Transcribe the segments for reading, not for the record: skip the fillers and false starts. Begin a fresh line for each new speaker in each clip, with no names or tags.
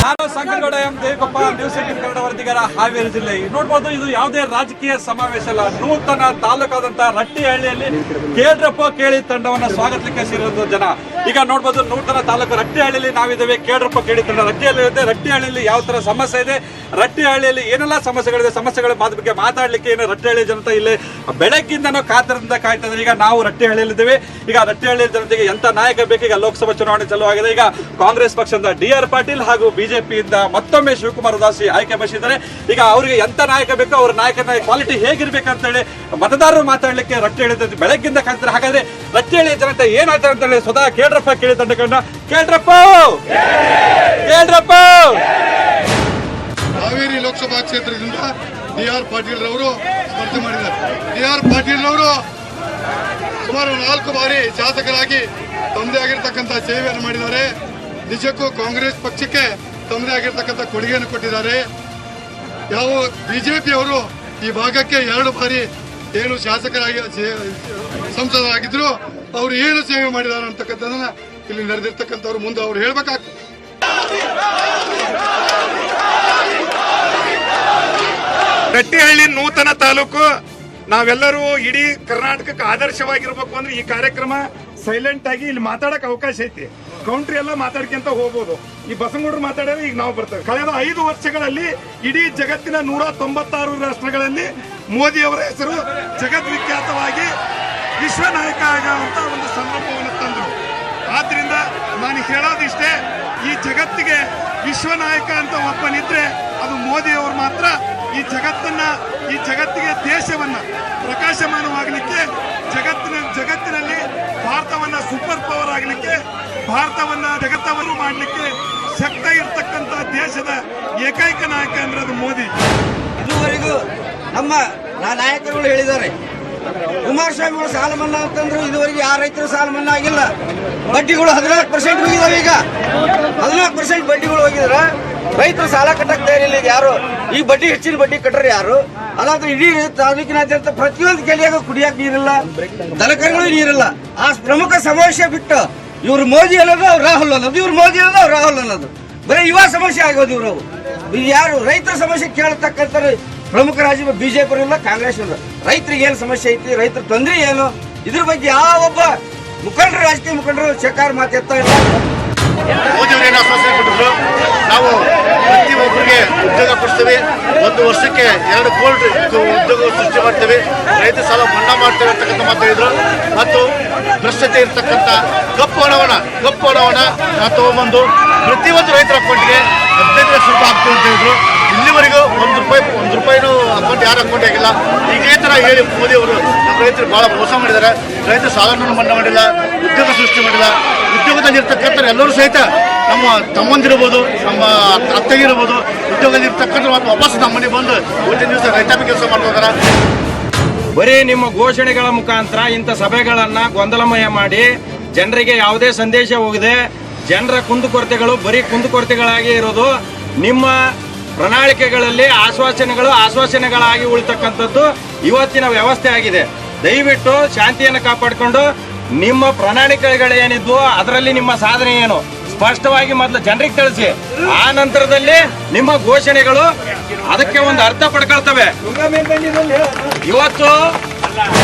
ನಾನು Sankanagouda M Devikoppa news 18 Kannada ವರದಿಗಾರ Haveri ಜಿಲ್ಲೆ. ನೋಡಬಹುದು, ಇದು ಯಾವುದೇ ರಾಜಕೀಯ ಸಮಾವೇಶ ಅಲ್ಲ. ನೂತನ ತಾಲೂಕಾದಂತ ರಟ್ಟಿಹಳ್ಳಿಯಲ್ಲಿ ಕೇಳ್ರಪ್ಪ ಕೇಳಿ ತಂಡವನ್ನ ಸ್ವಾಗತಿಸಲಿಕ್ಕೆ ಸೇರಿದ ಜನ. ಈಗ ನೋಡಬಹುದು, ನೂತನ ತಾಲೂಕು ರಟ್ಟಿಹಳ್ಳಿಯಲ್ಲಿ ನಾವಿದ್ದೇವೆ. ಕೇಳ್ರಪ್ಪ ಕೇಳಿ ತಂಡ ರಟ್ಟಿಹಳ್ಳಿಯಲ್ಲಿ ಯಾವ ತರ ಸಮಸ್ಯೆ ಇದೆ, ರಟ್ಟಿಹಳ್ಳಿಯಲ್ಲಿ ಏನೆಲ್ಲ ಸಮಸ್ಯೆಗಳಿದೆ, ಸಮಸ್ಯೆಗಳ ಬಗ್ಗೆ ಮಾತಾಡ್ಲಿಕ್ಕೆ ಏನು ರಟ್ಟಿಹಳ್ಳಿ ಜನತೆ ಇಲ್ಲಿ ಬೆಳಗ್ಗಿಂದನೂ ಕಾತರದಿಂದ ಕಾಯ್ತಾ ಇದ್ದಾರೆ. ಈಗ ನಾವು ರಟ್ಟಿಹಳ್ಳಿಯಲ್ಲಿದ್ದೇವೆ. ಈಗ ರಟ್ಟಿಹಳ್ಳಿ ಜನತೆಗೆ ಎಂತ ನಾಯಕ ಬೇಕು? ಈಗ ಲೋಕಸಭಾ ಚುನಾವಣೆ ಚಾಲುವಾಗಿದೆ. ಈಗ ಕಾಂಗ್ರೆಸ್ ಪಕ್ಷದಿಂದ ಡಿ.ಆರ್. ಪಾಟೀಲ್ ಹಾಗೂ ಬಿಜೆಪಿಯಿಂದ ಮತ್ತೊಮ್ಮೆ ಶಿವಕುಮಾರ್ ಉದಾಸಿ ಆಯ್ಕೆ ಬಯಸಿದ್ದಾರೆ. ಈಗ ಅವರಿಗೆ ಎಂತ ನಾಯಕ ಬೇಕು, ಅವ್ರ ನಾಯಕನ ಕ್ವಾಲಿಟಿ ಹೇಗಿರ್ಬೇಕಂತ ಹೇಳಿ ಮತದಾರರು ಮಾತಾಡ್ಲಿಕ್ಕೆ ರಟ್ಟಿಹಳ್ಳಿ ಬೆಳಗ್ಗಿಂದ ಕಾಯ್ತಾರೆ. ಹಾಗಾದ್ರೆ ರಟ್ಟಿಹಳ್ಳಿ ಜನತೆ ಏನಾಗ್ತಾರೆ ಅಂತ ಹೇಳಿ ಸ್ವತಃ ಕೇಳ್ರಪ್ಪ ಕೇಳಿ ತಂಡಗಳನ್ನ ಕೇಳ್ರಪ್ಪ
ಹಾವೇರಿ ಲೋಕಸಭಾ ಕ್ಷೇತ್ರದಿಂದ ಡಿ.ಆರ್. ಪಾಟೀಲ್ ರವರು ಸ್ಪರ್ಧೆ ಮಾಡಿದ್ದಾರೆ. ಡಿ.ಆರ್. ಪಾಟೀಲ್ ರವರು ಸುಮಾರು 4 ಬಾರಿ ಶಾಸಕರಾಗಿ ತಮ್ಮದೇ ಆಗಿರ್ತಕ್ಕಂಥ ಸೇವೆಯನ್ನು ಮಾಡಿದ್ದಾರೆ. ನಿಜಕ್ಕೂ ಕಾಂಗ್ರೆಸ್ ಪಕ್ಷಕ್ಕೆ ತಮ್ಮದೇ ಆಗಿರ್ತಕ್ಕಂಥ ಕೊಡುಗೆಯನ್ನು ಕೊಟ್ಟಿದ್ದಾರೆ. ಯಾವ ಬಿಜೆಪಿಯವರು ಈ ಭಾಗಕ್ಕೆ 2 ಬಾರಿ ಏನು ಶಾಸಕರಾಗಿ ಸಂಸದರಾಗಿದ್ರು, ಅವರು ಏನು ಸೇವೆ ಮಾಡಿದ್ದಾರೆ ಅಂತಕ್ಕಂಥದನ್ನ ಇಲ್ಲಿ ನಡೆದಿರ್ತಕ್ಕಂಥವ್ರು ಮುಂದೆ ಅವ್ರು ಹೇಳ್ಬೇಕಾಗ್ತದೆ.
ರಟ್ಟಿಹಳ್ಳಿ ನೂತನ ತಾಲೂಕು ನಾವೆಲ್ಲರೂ ಇಡೀ ಕರ್ನಾಟಕಕ್ಕೆ ಆದರ್ಶವಾಗಿರ್ಬೇಕು ಅಂದ್ರೆ ಈ ಕಾರ್ಯಕ್ರಮ ಸೈಲೆಂಟ್ ಆಗಿ ಇಲ್ಲಿ ಮಾತಾಡಕ್ ಅವಕಾಶ ಐತಿ. ಕೌಂಟ್ರಿ ಎಲ್ಲ ಮಾತಾಡ್ಕೊಂತ ಹೋಗ್ಬೋದು. ಈ ಬಸವನಗೌಡರು ಮಾತಾಡಿದ್ರೆ ಈಗ ನಾವು ಬರ್ತೇವೆ. ಕಳೆದ 5 ವರ್ಷಗಳಲ್ಲಿ ಇಡೀ ಜಗತ್ತಿನ 196 ರಾಷ್ಟ್ರಗಳಲ್ಲಿ ಮೋದಿ ಅವರ ಹೆಸರು ಜಗದ್ವಿಖ್ಯಾತವಾಗಿ ವಿಶ್ವ ನಾಯಕ ಆಗುವಂತ ಒಂದು ಸಂದರ್ಭವನ್ನು ತಂದರು. ಆದ್ರಿಂದ ನಾನು ಹೇಳೋದಿಷ್ಟೇ, ಈ ಜಗತ್ತಿಗೆ ವಿಶ್ವ ನಾಯಕ ಅಂತ ಒಬ್ಬನಿದ್ರೆ ಅದು ಮೋದಿ ಅವರು ಮಾತ್ರ. ಈ ಜಗತ್ತಿಗೆ ದೇಶವನ್ನ ಪ್ರಕಾಶಮಾನವಾಗಲಿಕ್ಕೆ, ಜಗತ್ತಿನಲ್ಲಿ ಭಾರತವನ್ನ ಸೂಪರ್ ಪವರ್ ಆಗಲಿಕ್ಕೆ, ಭಾರತವನ್ನ ಜಗತ್ತವರು ಮಾಡಲಿಕ್ಕೆ ಶಕ್ತ ಇರ್ತಕ್ಕಂಥ ದೇಶದ ಏಕೈಕ ನಾಯಕ ಅಂದ್ರೆ ಅದು ಮೋದಿ.
ಇದುವರೆಗೂ ನಮ್ಮ ನಾಯಕರುಗಳು ಹೇಳಿದ್ದಾರೆ, ಕುಮಾರಸ್ವಾಮಿ ಸಾಲ ಮನ್ನಾ ಅಂತಂದ್ರು ಇದುವರೆಗೆ ಯಾರ ರೈತರು ಸಾಲ ಮನ್ನಾ ಆಗಿಲ್ಲ. ಬಡ್ಡಿಗಳು 14% ಹೋಗಿದಾವೆ. ಈಗ 14% ಬಡ್ಡಿಗಳು ಹೋಗಿದ್ರೆ ರೈತರು ಸಾಲ ಕಟ್ಟಕ್ ತಯಾರಿಲ್ಲ. ಯಾರು ಈ ಬಡ್ಡಿ ಹೆಚ್ಚಿನ ಬಡ್ಡಿ ಕಟ್ಟರು ಯಾರು? ಅದಾದ್ರೆ ಇಡೀ ತಾಲೂಕಿನಾದ್ಯಂತ ಪ್ರತಿಯೊಂದು ಕೆಲಿಯಾಗ ಕುಡಿಯಾಕ ನೀರಿಲ್ಲ, ದನಕರುಗಳು ನೀರಿಲ್ಲ. ಆ ಪ್ರಮುಖ ಸಮಸ್ಯೆ ಬಿಟ್ಟು ಇವ್ರು ಮೋದಿ ಅನ್ನೋದು, ಅವ್ರು ರಾಹುಲ್ ಅನ್ನೋದು, ಇವ್ರು ಮೋದಿ ಅನ್ನೋದು, ಅವ್ರು ರಾಹುಲ್ ಅನ್ನೋದು, ಬರೀ ಯುವ ಸಮಸ್ಯೆ ಆಗೋದು. ಇವರು ಯಾರು ರೈತರ ಸಮಸ್ಯೆ ಕೇಳತಕ್ಕಂಥ ಪ್ರಮುಖ ರಾಜ್ಯ ಬಿಜೆಪಿ ಇಲ್ಲ, ಕಾಂಗ್ರೆಸ್ ಇಲ್ಲ. ರೈತರಿಗೆ ಏನು ಸಮಸ್ಯೆ ಐತಿ, ರೈತರ ತೊಂದರೆ ಏನು, ಇದ್ರ ಬಗ್ಗೆ ಯಾವೊಬ್ಬ ಮುಖಂಡರು, ರಾಜಕೀಯ ಮುಖಂಡರು ಚಕಾರ ಮಾತೆತ್ತಾ ಇಲ್ಲ.
ಮೋದಿ ಅವರೇನು ಆಶ್ವಾಸನೆ ಕೊಟ್ಟಿದ್ರು, ನಾವು ಪ್ರತಿಯೊಬ್ಬರಿಗೆ ಉದ್ಯೋಗ ಕೊಡ್ತೇವೆ, 1 ವರ್ಷಕ್ಕೆ 2 ಕೋಟಿ ಉದ್ಯೋಗ ಸೃಷ್ಟಿ ಮಾಡ್ತೇವೆ, ರೈತ ಸಾಲ ಮನ್ನಾ ಮಾಡ್ತೇವೆ ಅಂತಕ್ಕಂಥ ಮಾತಾಡಿದ್ರು. ಮತ್ತು ಭ್ರಷ್ಟತೆ ಇರ್ತಕ್ಕಂಥ ಕಪ್ಪು ಹಣವನ್ನ ನಾವು ತಗೊಂಡ್ಬಂದು ಪ್ರತಿಯೊಂದು ರೈತರ ಅಕೌಂಟ್ಗೆ 15 ಲಕ್ಷ ರೂಪಾಯಿ ಹಾಕ್ತೀವಿ ಅಂತ ಹೇಳಿದ್ರು. ಇಲ್ಲಿವರೆಗೂ 1 ರೂಪಾಯಿನೂ ಅಕೌಂಟ್ ಯಾರ ಅಕೌಂಟ್ ಆಗಿಲ್ಲ. ಇದೇ ತರ ಹೇಳಿ ಮೋದಿ ಅವರು ನಮ್ಮ ರೈತರು ಬಹಳ ಮೋಸ ಮಾಡಿದ್ದಾರೆ. ರೈತರ ಸಾಲವನ್ನು ಮನ್ನಾ ಮಾಡಿಲ್ಲ, ಉದ್ಯೋಗ ಸೃಷ್ಟಿ ಮಾಡಿಲ್ಲ. ಉದ್ಯೋಗದಲ್ಲಿ ಇರ್ತಕ್ಕಂಥ ಎಲ್ಲರೂ ಸಹಿತ ನಮ್ಮ ತಮ್ಮಂದಿರ್ಬೋದು, ನಮ್ಮ ಅತ್ತೆಗಿರ್ಬೋದು, ಉದ್ಯೋಗದಲ್ಲಿ ಇರ್ತಕ್ಕಂಥ ವಾಪಸ್ ನಮ್ಮ ಮನೆಗೆ ಬಂದು ಮುಂದಿನ ದಿವಸ ರೈತಾಪಿ ಕೆಲಸ ಮಾಡ್ತಿದ್ದಾರೆ.
ಬರೀ ನಿಮ್ಮ ಘೋಷಣೆಗಳ ಮುಖಾಂತರ ಇಂಥ ಸಭೆಗಳನ್ನ ಗೊಂದಲಮಯ ಮಾಡಿ ಜನರಿಗೆ ಯಾವುದೇ ಸಂದೇಶ ಹೋಗದೆ ಜನರ ಕುಂದುಕೊರತೆಗಳು ಬರೀ ಕುಂದುಕೊರತೆಗಳಾಗಿ ಇರೋದು. ನಿಮ್ಮ ಪ್ರಣಾಳಿಕೆಗಳಲ್ಲಿ ಆಶ್ವಾಸನೆಗಳಾಗಿ ಉಳಿತಕ್ಕಂಥದ್ದು ಇವತ್ತಿನ ವ್ಯವಸ್ಥೆ ಆಗಿದೆ. ದಯವಿಟ್ಟು ಶಾಂತಿಯನ್ನು ಕಾಪಾಡಿಕೊಂಡು ನಿಮ್ಮ ಪ್ರಣಾಳಿಕೆಗಳೇನಿದ್ವು ಅದರಲ್ಲಿ ನಿಮ್ಮ ಸಾಧನೆ ಏನು ಸ್ಪಷ್ಟವಾಗಿ ಮೊದಲು ಜನರಿಗೆ ತಿಳಿಸಿ. ಆ ನಂತರದಲ್ಲಿ ನಿಮ್ಮ ಘೋಷಣೆಗಳು ಅದಕ್ಕೆ ಒಂದು ಅರ್ಥ ಪಡ್ಕೊಳ್ತವೆ. ಇವತ್ತು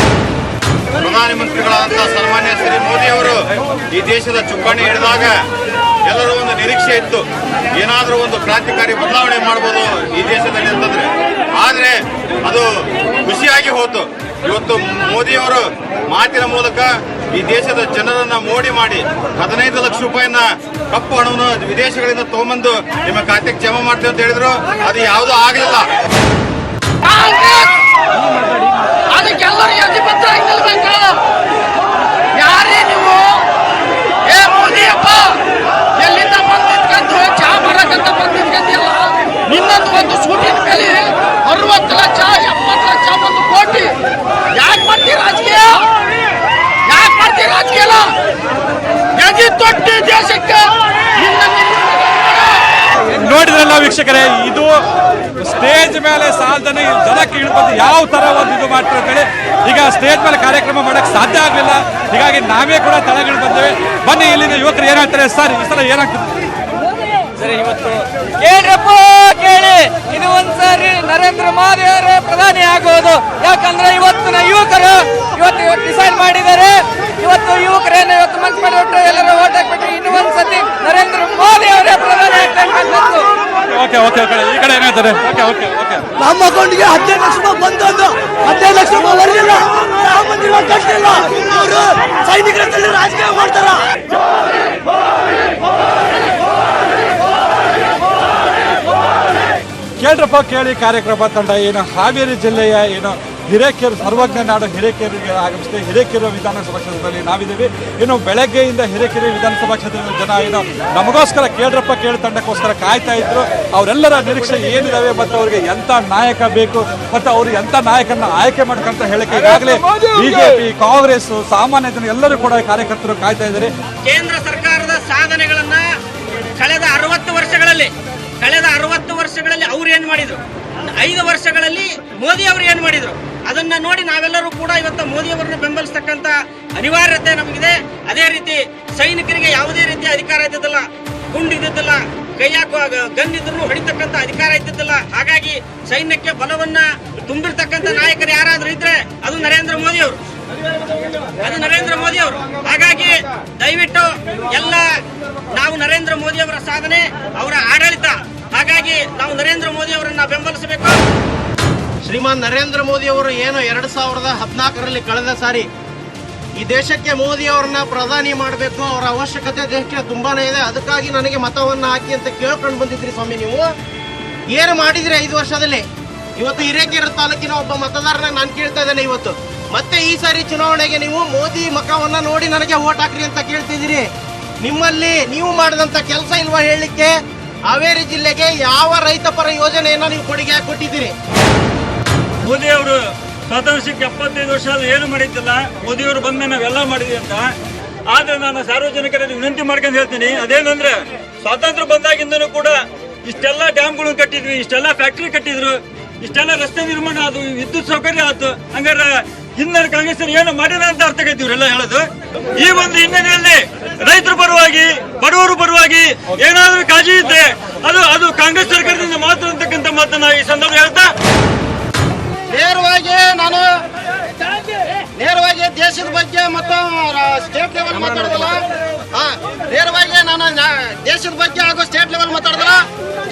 ಪ್ರಧಾನಮಂತ್ರಿಗಳಾದಂಥ ಸನ್ಮಾನ್ಯ ಶ್ರೀ ಮೋದಿ ಅವರು ಈ ದೇಶದ ಚುಕ್ಕಾಣಿ ಹಿಡಿದಾಗ ಎಲ್ಲರೂ ಒಂದು ನಿರೀಕ್ಷೆ ಇತ್ತು, ಏನಾದರೂ ಒಂದು ಕ್ರಾಂತಿಕಾರಿ ಬದಲಾವಣೆ ಮಾಡ್ಬೋದು ಈ ದೇಶದಲ್ಲಿ ಅಂತಂದ್ರೆ. ಆದರೆ ಅದು ಖುಷಿಯಾಗಿ ಹೋತು. ಇವತ್ತು ಮೋದಿಯವರು ಮಾತಿನ ಮೂಲಕ ಈ ದೇಶದ ಜನರನ್ನ ಮೋಡಿ ಮಾಡಿ 15 ಲಕ್ಷ ರೂಪಾಯಿನ ಕಪ್ಪು ಹಣವನ್ನು ವಿದೇಶಗಳಿಂದ ತಗೊಂಬಂದು ನಿಮ್ಮ ಖಾತೆಗೆ ಜಮಾ ಮಾಡ್ತೇವೆ ಅಂತ ಹೇಳಿದ್ರು. ಅದು ಯಾವುದೂ ಆಗಲಿಲ್ಲ.
ಅದಕ್ಕೆಲ್ಲರೂ ಎದ್ದಿಪತ್ರಾಗಿ ನಿಲ್ಬೇಕು. ಯಾರೇ ನೀವು? ಏ ಮೋದಿಯಪ್ಪ, ಎಲ್ಲಿಂದ ಬಂದು ನಿಂತ್ಕೊಂಡು ಚಾ ಮಾಡಕ್ಕಂತ ಬಂದು ನಿಂತ್ಕೊಂಡಿಲ್ಲ. ನಿನ್ನೊಂದು ಒಂದು ಸೂಟಿನ ಮೇಲೆ 60 ಲಕ್ಷ 70 ಲಕ್ಷ 1 ಕೋಟಿ ಯಾಕೆ ಮಾಡ್ತೀವಿ ರಾಜಕೀಯ? ಯಾಕೆ ಮಾಡ್ತೀವಿ ರಾಜಕೀಯ? ಎದಿ ತೊಟ್ಟಿ ದೇಶಕ್ಕೆ
ನೋಡಿದ್ರಲ್ಲ ವೀಕ್ಷಕರೇ, ಇದು ಸ್ಟೇಜ್ ಮೇಲೆ ಸಾಲದನ್ನ ಜನಕ್ಕೆ ಇಳಿಬೋದು ಯಾವ ತರ ಒಂದು ಇದು ಮಾಡ್ತಾರೆ ಅಂತ ಹೇಳಿ. ಈಗ ಸ್ಟೇಜ್ ಮೇಲೆ ಕಾರ್ಯಕ್ರಮ ಮಾಡಕ್ ಸಾಧ್ಯ ಆಗಲಿಲ್ಲ, ಹೀಗಾಗಿ ನಾವೇ ಕೂಡ ತಳಗಿಳಿ ಬಂದೇವೆ. ಬನ್ನಿ ಇಲ್ಲಿನ ಯುವಕರು ಏನಾಗ್ತಾರೆ ಸರ್, ಈ ಸಲ ಏನಾಗ್ತದೆ?
ಸರಿ, ಇವತ್ತು ಕೇಳ್ರಪ್ಪ ಕೇಳಿ, ಇದು ಒಂದ್ಸಾರಿ ನರೇಂದ್ರ ಮೋದಿ ಅವರೇ ಪ್ರಧಾನಿ ಆಗೋದು. ಯಾಕಂದ್ರೆ ಇವತ್ತಿನ ಯುವಕರು ಇವತ್ತು ಡಿಸೈಡ್ ಮಾಡಿದ್ದಾರೆ. ಇವತ್ತು ಯುವಕರೇನು ಇವತ್ತು ಮನ್ಸು ಮಾಡಿಬಿಟ್ಟು ಎಲ್ಲರೂ ಓಟ್ ಹಾಕ್ಬಿಟ್ಟು ಇನ್ನು ಒಂದ್ಸತಿ ನರೇಂದ್ರ ಮೋದಿ ಅವರೇ ಪ್ರಧಾನಿ ಆಗ್ತಕ್ಕಂಥದ್ದು.
ಓಕೆ ಓಕೆ ಓಕೆ ಈ ಕಡೆ ಏನಾಗ್ತಾರೆ? ಓಕೆ ಓಕೆ ಓಕೆ
ನಮ್ಮ ಅಕೌಂಟ್ಗೆ 15 ಲಕ್ಷ ರೂಪಾಯಿ ಬಂದದ್ದು, 15 ಲಕ್ಷ ರೂಪಾಯಿ ಬರಲಿಲ್ಲ, ರಾಮ ಮಂದಿರ ಕಟ್ಟಲಿಲ್ಲ. ಇವರು ಸೈನಿಕರ ರಾಜಕೀಯ ಮಾಡ್ತಾರ.
ಕೇಳ್ರಪ್ಪ ಕೇಳಿ ಕಾರ್ಯಕ್ರಮ ತಂಡ ಏನು ಹಾವೇರಿ ಜಿಲ್ಲೆಯ ಏನು ಹಿರೇಕೆರೆ ಸರ್ವಜ್ಞ ನಾಡು ಹಿರೇಕೆರೆಗೆ ಆಗಮಿಸಿದೆ. ಹಿರೇಕೆರೆ ವಿಧಾನಸಭಾ ಕ್ಷೇತ್ರದಲ್ಲಿ ನಾವಿದ್ದೀವಿ. ಇನ್ನು ಬೆಳಗ್ಗೆಯಿಂದ ಹಿರೇಕೆರೆ ವಿಧಾನಸಭಾ ಕ್ಷೇತ್ರದ ಜನ ಏನು ನಮಗೋಸ್ಕರ ಕೇಳ್ರಪ್ಪ ಕೇಳಿ ತಂಡಕ್ಕೋಸ್ಕರ ಕಾಯ್ತಾ ಇದ್ರು. ಅವರೆಲ್ಲರ ನಿರೀಕ್ಷೆ ಏನಿದಾವೆ ಮತ್ತು ಅವರಿಗೆ ಎಂತ ನಾಯಕ ಬೇಕು ಮತ್ತು ಅವರು ಎಂತ ನಾಯಕನ ಆಯ್ಕೆ ಮಾಡ್ಕಂತ ಹೇಳಕ್ಕೆ ಈಗಾಗಲೇ ಬಿಜೆಪಿ, ಕಾಂಗ್ರೆಸ್, ಸಾಮಾನ್ಯ ಜನ ಎಲ್ಲರೂ ಕೂಡ ಕಾರ್ಯಕರ್ತರು ಕಾಯ್ತಾ ಇದ್ದಾರೆ.
ಕೇಂದ್ರ ಸರ್ಕಾರದ ಸಾಧನೆಗಳನ್ನ ಕಳೆದ 60 ವರ್ಷಗಳಲ್ಲಿ ಅವ್ರು ಏನ್ ಮಾಡಿದ್ರು, 5 ವರ್ಷಗಳಲ್ಲಿ ಮೋದಿ ಅವರು ಏನ್ ಮಾಡಿದ್ರು, ಅದನ್ನ ನೋಡಿ ನಾವೆಲ್ಲರೂ ಕೂಡ ಇವತ್ತು ಮೋದಿ ಅವರನ್ನ ಬೆಂಬಲಿಸತಕ್ಕಂತ ಅನಿವಾರ್ಯತೆ ನಮಗಿದೆ. ಅದೇ ರೀತಿ ಸೈನಿಕರಿಗೆ ಯಾವುದೇ ರೀತಿಯ ಅಧಿಕಾರ ಇದ್ದಿದ್ದಿಲ್ಲ, ಗುಂಡಿದ್ದಿದ್ದಿಲ್ಲ, ಕೈಯಾಗ ಗನ್ ಇದ್ರು ಹೊಡಿತಕ್ಕಂತ ಅಧಿಕಾರ ಇದ್ದಿದ್ದಿಲ್ಲ. ಹಾಗಾಗಿ ಸೈನ್ಯಕ್ಕೆ ಬಲವನ್ನ ತುಂಬಿರ್ತಕ್ಕಂಥ ನಾಯಕರು ಯಾರಾದ್ರೂ ಇದ್ರೆ ಅದು ನರೇಂದ್ರ ಮೋದಿ ಅವರು. ಹಾಗಾಗಿ ದಯವಿಟ್ಟು ಎಲ್ಲ ನಾವು ನರೇಂದ್ರ ಮೋದಿ ಅವರ ಸಾಧನೆ, ಅವರ ಆಡಳಿತ, ಹಾಗಾಗಿ ನಾವು ನರೇಂದ್ರ ಮೋದಿ ಅವರನ್ನ ಬೆಂಬಲಿಸಬೇಕು.
ಶ್ರೀಮಾನ್ ನರೇಂದ್ರ ಮೋದಿ ಅವರು ಏನು 2014ರಲ್ಲಿ ಕಳೆದ ಸಾರಿ ಈ ದೇಶಕ್ಕೆ ಮೋದಿ ಅವರನ್ನ ಪ್ರಧಾನಿ ಮಾಡಬೇಕು, ಅವರ ಅವಶ್ಯಕತೆ ದೇಶಕ್ಕೆ ತುಂಬಾನೇ ಇದೆ, ಅದಕ್ಕಾಗಿ ನನಗೆ ಮತವನ್ನ ಹಾಕಿ ಅಂತ ಕೇಳ್ಕೊಂಡು ಬಂದಿದ್ರಿ ಸ್ವಾಮಿ. ನೀವು ಏನು ಮಾಡಿದ್ರಿ 5 ವರ್ಷದಲ್ಲಿ? ಇವತ್ತು ಹಿರೇಕೆರೆ ತಾಲೂಕಿನ ಒಬ್ಬ ಮತದಾರನ ನಾನು ಕೇಳ್ತಾ ಇದ್ದೇನೆ. ಇವತ್ತು ಮತ್ತೆ ಈ ಸಾರಿ ಚುನಾವಣೆಗೆ ನೀವು ಮೋದಿ ಮುಖವನ್ನ ನೋಡಿ ನನಗೆ ವೋಟ್ ಹಾಕ್ರಿ ಅಂತ ಕೇಳ್ತಿದ್ದೀರಿ. ನಿಮ್ಮಲ್ಲಿ ನೀವು ಮಾಡಿದಂತ ಕೆಲಸ ಇಲ್ವಾ ಹೇಳಲಿಕ್ಕೆ? ಹಾವೇರಿ ಜಿಲ್ಲೆಗೆ ಯಾವ ರೈತ ಪರ ಯೋಜನೆಯನ್ನ ನೀವು ಕೊಡುಗೆ ಕೊಟ್ಟಿದ್ದೀರಿ?
ಮೋದಿ ಅವರು ಸ್ವಾತಂತ್ರ್ಯಕ್ಕೆ 75 ವರ್ಷ ಏನು ಮಾಡಿದ್ದಿಲ್ಲ, ಮೋದಿ ಅವರು ಬಂದ್ಮೇಲೆ ನಾವೆಲ್ಲ ಮಾಡಿದ್ವಿ ಅಂತ. ಆದ್ರೆ ನಾನು ಸಾರ್ವಜನಿಕರಲ್ಲಿ ವಿನಂತಿ ಮಾಡ್ಕೊಂಡು ಹೇಳ್ತೀನಿ, ಅದೇನಂದ್ರೆ ಸ್ವಾತಂತ್ರ್ಯ ಬಂದಾಗಿಂದನೂ ಕೂಡ ಇಷ್ಟೆಲ್ಲ ಡ್ಯಾಮ್ಗಳು ಕಟ್ಟಿದ್ವಿ, ಇಷ್ಟೆಲ್ಲ ಫ್ಯಾಕ್ಟ್ರಿ ಕಟ್ಟಿದ್ರು, ಇಷ್ಟೆಲ್ಲ ರಸ್ತೆ ನಿರ್ಮಾಣ ಆದವು, ವಿದ್ಯುತ್ ಸೌಕರ್ಯ ಆಯ್ತು. ಹಂಗಾರೆ ಹಿಂದಿನ ಕಾಂಗ್ರೆಸ್ ಏನು ಮಾಡಿಲ್ಲ ಅಂತ ಅರ್ಥ ಇವ್ರೆಲ್ಲ ಹೇಳೋದು. ಈ ಒಂದು ಹಿನ್ನೆಲೆಯಲ್ಲಿ ರೈತರ ಪರವಾಗಿ, ಬಡವರು ಪರವಾಗಿ ಏನಾದ್ರೂ ಕಾಳಜಿ ಇದ್ರೆ ಅದು ಕಾಂಗ್ರೆಸ್ ಸರ್ಕಾರದಿಂದ ಮಾತ್ರ ಅಂತಕ್ಕಂಥ ಮಾತನ್ನ ಈ ಸಂದರ್ಭ ಹೇಳ್ತಾ,
ನೇರವಾಗಿ ದೇಶದ ಬಗ್ಗೆ ಮತ್ತು ಸ್ಟೇಟ್ ಲೆವೆಲ್ ಮಾತಾಡೋದಿಲ್ಲ. ನೇರವಾಗಿ ನಾನು ದೇಶದ ಬಗ್ಗೆ ಹಾಗೂ ಸ್ಟೇಟ್ ಲೆವೆಲ್ ಮಾತಾಡೋದಿಲ್ಲ.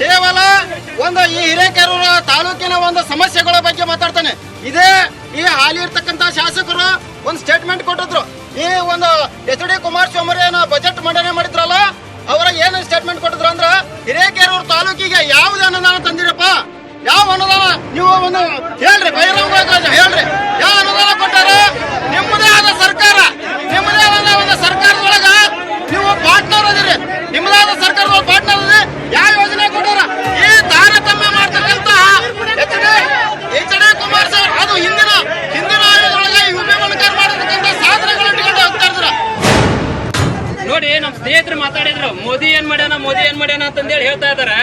ಕೇವಲ ಒಂದು ಈ ಹಿರೇಕೆರೂರು ತಾಲೂಕಿನ ಒಂದು ಸಮಸ್ಯೆಗಳ ಬಗ್ಗೆ ಮಾತಾಡ್ತಾನೆ. ಇದೇ ಈ ಹಾಲಿ ಇರ್ತಕ್ಕಂಥ ಶಾಸಕರು ಒಂದು ಸ್ಟೇಟ್ಮೆಂಟ್ ಕೊಟ್ಟಿದ್ರು. ಈ ಒಂದು HD ಕುಮಾರಸ್ವಾಮಿ ಏನು ಬಜೆಟ್ ಮಂಡನೆ ಮಾಡಿದ್ರಲ್ಲ, ಅವರ ಏನು ಸ್ಟೇಟ್ಮೆಂಟ್ ಕೊಟ್ಟಿದ್ರು ಅಂದ್ರ ಹಿರೇಕೆರೂರು ತಾಲೂಕಿಗೆ ಯಾವ್ದು ಅನುದಾನ ತಂದಿರಪ್ಪ, ಯಾವ ಅನುದಾನ ನೀವು ಒಂದು ಹೇಳ್ರಿ, ಬಹಿರಂಗವಾಗಿ ಹೇಳ್ರಿ, ಯಾವ ಅನುದಾನ ಕೊಟ್ಟಾರ? ನಿಮ್ಮದೇ ಆದ ಸರ್ಕಾರ, ನಿಮ್ಮದೇ ಆದ ಒಂದು ಸರ್ಕಾರದೊಳಗ ನೀವು ಪಾರ್ಟ್ನರ್ ಅದಿರಿ, ನಿಮ್ಮದೇ ಆದ ಸರ್ಕಾರದ ಪಾರ್ಟ್ನರ್ ಅದಿರಿ. ಯಾವ ಯೋಜನೆ ಕೊಟ್ಟಾರ? ಈ ತಾರತಮ್ಯ ಮಾಡ್ತಕ್ಕಂತ HD ಕುಮಾರಸ್ವಾಮಿ ಅದು ಹಿಂದಿನ ಆಯೋಗದೊಳಗೆ ಉಪಮುಖ್ಯಮಂತ್ರಿ ಮಾಡತಕ್ಕಂಥ ಸಾಧನೆಗಳನ್ನು ಇಟ್ಕೊಂಡು ಹೋಗ್ತಾ ಇದ್ರ.
ನೋಡಿ, ನಮ್ ಸ್ನೇಹಿತರು ಮಾತಾಡಿದ್ರು, ಮೋದಿ ಏನ್ ಮಾಡ್ಯಾನ ಅಂತಂದೇಳಿ ಹೇಳ್ತಾ ಇದಾರೆ.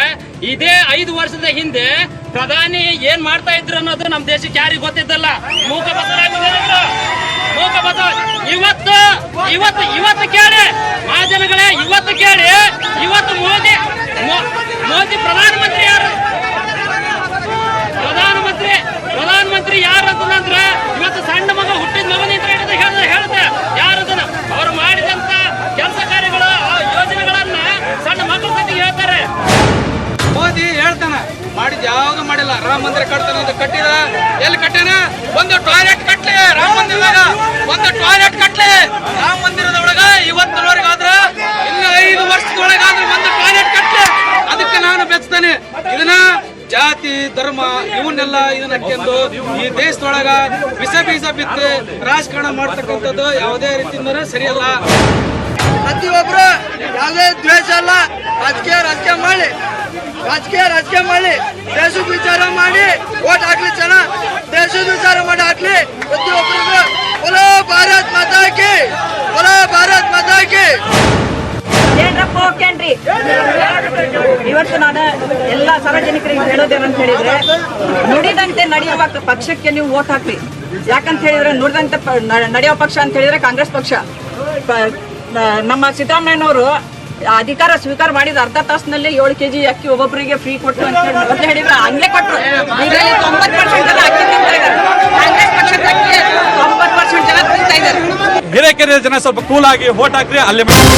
ಇದೇ 5 ವರ್ಷದ ಹಿಂದೆ ಪ್ರಧಾನಿ ಏನ್ ಮಾಡ್ತಾ ಇದ್ರು ಅನ್ನೋದು ನಮ್ ದೇಶಕ್ಕೆ ಯಾರಿಗೂ ಗೊತ್ತಿದ್ದಲ್ಲ. ಮೂಕ ಇವತ್ತು ಕೇಳಿ ಮಹಾಜನಗಳೇ, ಇವತ್ತು ಕೇಳಿ, ಇವತ್ತು ಮೋದಿ ಪ್ರಧಾನಮಂತ್ರಿ ಯಾರು? ಪ್ರಧಾನಮಂತ್ರಿ ಯಾರು ಅಂತಂದ್ರೆ ಇವತ್ತು ಸಣ್ಣ ಮಗ ಹುಟ್ಟಿದ ಮಗನ ಹೇಳುತ್ತೆ ಯಾರದನ್ನ ಅವ್ರು ಮಾಡಿದಂತ ಕೆಲಸ ಕಾರ್ಯಗಳು, ಯೋಜನೆಗಳನ್ನ ಸಣ್ಣ ಮಕ್ಕಳ ಜೊತೆಗೆ ಹೇಳ್ತಾರೆ.
ಮೋದಿ ಹೇಳ್ತಾನ ಮಾಡಿದ್ ಯಾವ್ದು ಮಾಡಿಲ್ಲ. ರಾಮ ಮಂದಿರ ಕಟ್ತಾನ ಅಂತ ಕಟ್ಟಿದ, ಎಲ್ಲಿ ಕಟ್ಟಾನ? ಒಂದು ಟಾಯ್ಲೆಟ್ ಕಟ್ಲಿ ರಾಮ ಮಂದಿರದಾಗ, ಒಂದು ಟಾಯ್ಲೆಟ್ ಕಟ್ಲಿ ರಾಮ ಮಂದಿರದೊಳಗ. ಇವತ್ತಿನವರೆಗಾದ್ರ ಇನ್ನು 5 ವರ್ಷದೊಳಗಾದ್ರೆ ಒಂದು ಟಾಯ್ಲೆಟ್ ಕಟ್ಲಿ. ಅದಕ್ಕೆ ನಾನು ಬೆಚ್ಚತಾನೆ. ಇದನ್ನ ಜಾತಿ ಧರ್ಮ ಇವನ್ನೆಲ್ಲ ಇದನ್ನ ಕೆಂದು ಈ ದೇಶದೊಳಗ ವಿಷ ಬೀಜ ಬಿತ್ತು ರಾಜಕಾರಣ ಮಾಡ್ತಕ್ಕಂಥದ್ದು ಯಾವುದೇ ರೀತಿಯಿಂದ ಸರಿಯಲ್ಲ.
ಪ್ರತಿಯೊಬ್ರು ಯಾವುದೇ ದ್ವೇಷ ಅಲ್ಲ, ರಾಜಕೀಯ ಮಾಡಿ ದೇಶದ ವಿಚಾರ ಮಾಡಿ ಓಟ್ ಹಾಕ್ಲಿ ಜನ, ದೇಶದ ವಿಚಾರ ಮಾಡಿ ಹಾಕ್ಲಿ ಪ್ರತಿಯೊಬ್ಬರಿಗೂ. बोलो भारत माता की, बोलो भारत माता की.
ಕೇಳ್ರಿ, ಇವತ್ತು ನಾನು ಎಲ್ಲ ಸಾರ್ವಜನಿಕರಿಗೆ ಹೇಳೋದೇನಂತ ಹೇಳಿದ್ರೆ, ನುಡಿದಂತೆ ನಡೆಯುವ ಪಕ್ಷಕ್ಕೆ ನೀವು ವೋಟ್ ಹಾಕ್ರಿ. ಯಾಕಂತ ಹೇಳಿದ್ರೆ ನುಡಿದಂತೆ ನಡೆಯುವ ಪಕ್ಷ ಅಂತ ಹೇಳಿದ್ರೆ ಕಾಂಗ್ರೆಸ್ ಪಕ್ಷ. ನಮ್ಮ ಸಿದ್ದರಾಮಯ್ಯನವರು ಅಧಿಕಾರ ಸ್ವೀಕಾರ ಮಾಡಿದ ಅರ್ಧ ತಾಸಿನಲ್ಲಿ 7 kg ಅಕ್ಕಿ ಒಬ್ಬೊಬ್ಬರಿಗೆ ಫ್ರೀ ಕೊಟ್ಟು ಅಂತ ಹೇಳಿ ಮೊದಲು ಹೇಳಿದ್ರು, ಹಂಗೆ ಕೊಟ್ಟರು. ಇದರಲ್ಲಿ 90% ಜನ ಅಕ್ಕಿ ತಿಂತಾ ಇದ್ದಾರೆ. ಕಾಂಗ್ರೆಸ್ ಪಕ್ಷದ ಅಕ್ಕಿ 90% ಜನ ತಿಂತಾ ಇದ್ದಾರೆ.
ಹಿರೇಕೆರೆ ಜನ ಸ್ವಲ್ಪ ಕೂಲ್ ಆಗಿ ವೋಟ್ ಹಾಕ್ರಿ, ಅಲ್ಲೇ ಮಾಡಿ.